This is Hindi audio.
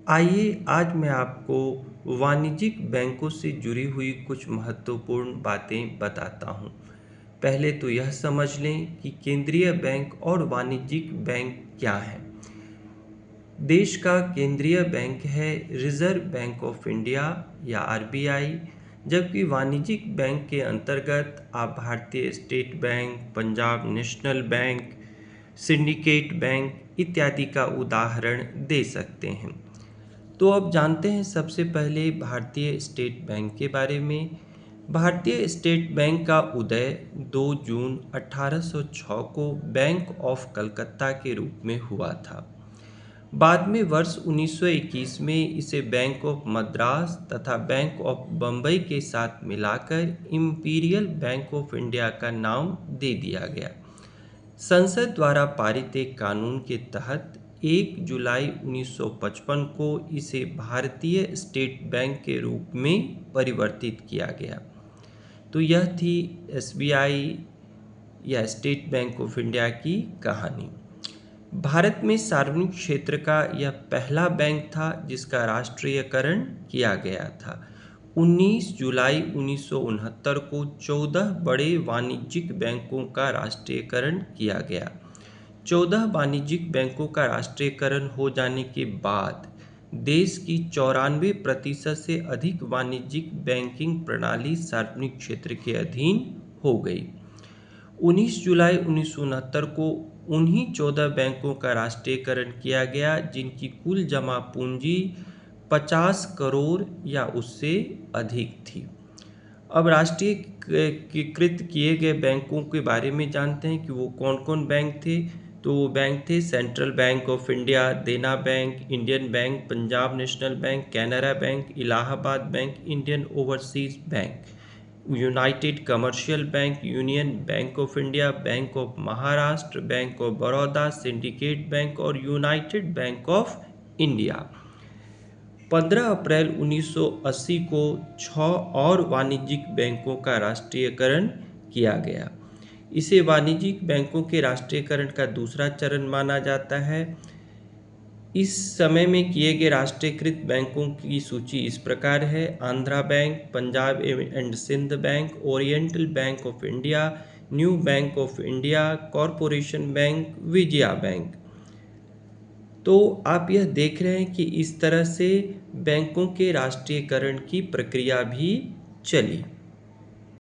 आइए आज मैं आपको वाणिज्यिक बैंकों से जुड़ी हुई कुछ महत्वपूर्ण बातें बताता हूँ। पहले तो यह समझ लें कि केंद्रीय बैंक और वाणिज्यिक बैंक क्या है। देश का केंद्रीय बैंक है रिजर्व बैंक ऑफ इंडिया या आरबीआई, जबकि वाणिज्यिक बैंक के अंतर्गत आप भारतीय state bank, Punjab national bank, syndicate bank इत्यादि का उदाहरण दे सकते हैं। तो अब जानते हैं सबसे पहले भारतीय स्टेट बैंक के बारे में। भारतीय स्टेट बैंक का उदय 2 जून 1806 को बैंक ऑफ कलकत्ता के रूप में हुआ था। बाद में वर्ष 1921 में इसे बैंक ऑफ मद्रास तथा बैंक ऑफ बम्बई के साथ मिलाकर इंपीरियल बैंक ऑफ इंडिया का नाम दे दिया गया। संसद द्वारा पारित एक कानून के तहत 1 जुलाई 1955 को इसे भारतीय स्टेट बैंक के रूप में परिवर्तित किया गया। तो यह थी एसबीआई या स्टेट बैंक ऑफ इंडिया की कहानी। भारत में सार्वजनिक क्षेत्र का यह पहला बैंक था जिसका राष्ट्रीयकरण किया गया था। 19 जुलाई 1969 को 14 बड़े वाणिज्यिक बैंकों का राष्ट्रीयकरण किया गया। 14 वाणिज्यिक बैंकों का राष्ट्रीयकरण हो जाने के बाद देश की 94% से अधिक वाणिज्यिक बैंकिंग प्रणाली सार्वजनिक क्षेत्र के अधीन हो गई। 19 जुलाई 1969 को उन्हीं 14 बैंकों का राष्ट्रीयकरण किया गया जिनकी कुल जमा पूंजी 50 करोड़ या उससे अधिक थी। अब राष्ट्रीयकृत किए गए बैंकों के बारे में जानते हैं कि वो कौन कौन बैंक थे। तो वो बैंक थे सेंट्रल बैंक ऑफ इंडिया, देना bank, Indian bank, Punjab national bank, Canara bank, Allahabad bank, Indian overseas bank, United commercial bank, union bank of India, bank of Maharashtra, bank of Baroda, syndicate bank और यूनाइटेड बैंक ऑफ इंडिया। 15 अप्रैल 1980 को 6 और वाणिज्यिक बैंकों का राष्ट्रीयकरण किया गया। इसे वाणिज्यिक बैंकों के राष्ट्रीयकरण का दूसरा चरण माना जाता है। इस समय में किए गए राष्ट्रीयकृत बैंकों की सूची इस प्रकार है: Andhra bank, Punjab and Sind bank, oriental bank of India, new bank of India, corporation bank, Vijaya bank. तो आप यह देख रहे हैं कि इस तरह से बैंकों के राष्ट्रीयकरण की प्रक्रिया भी चली।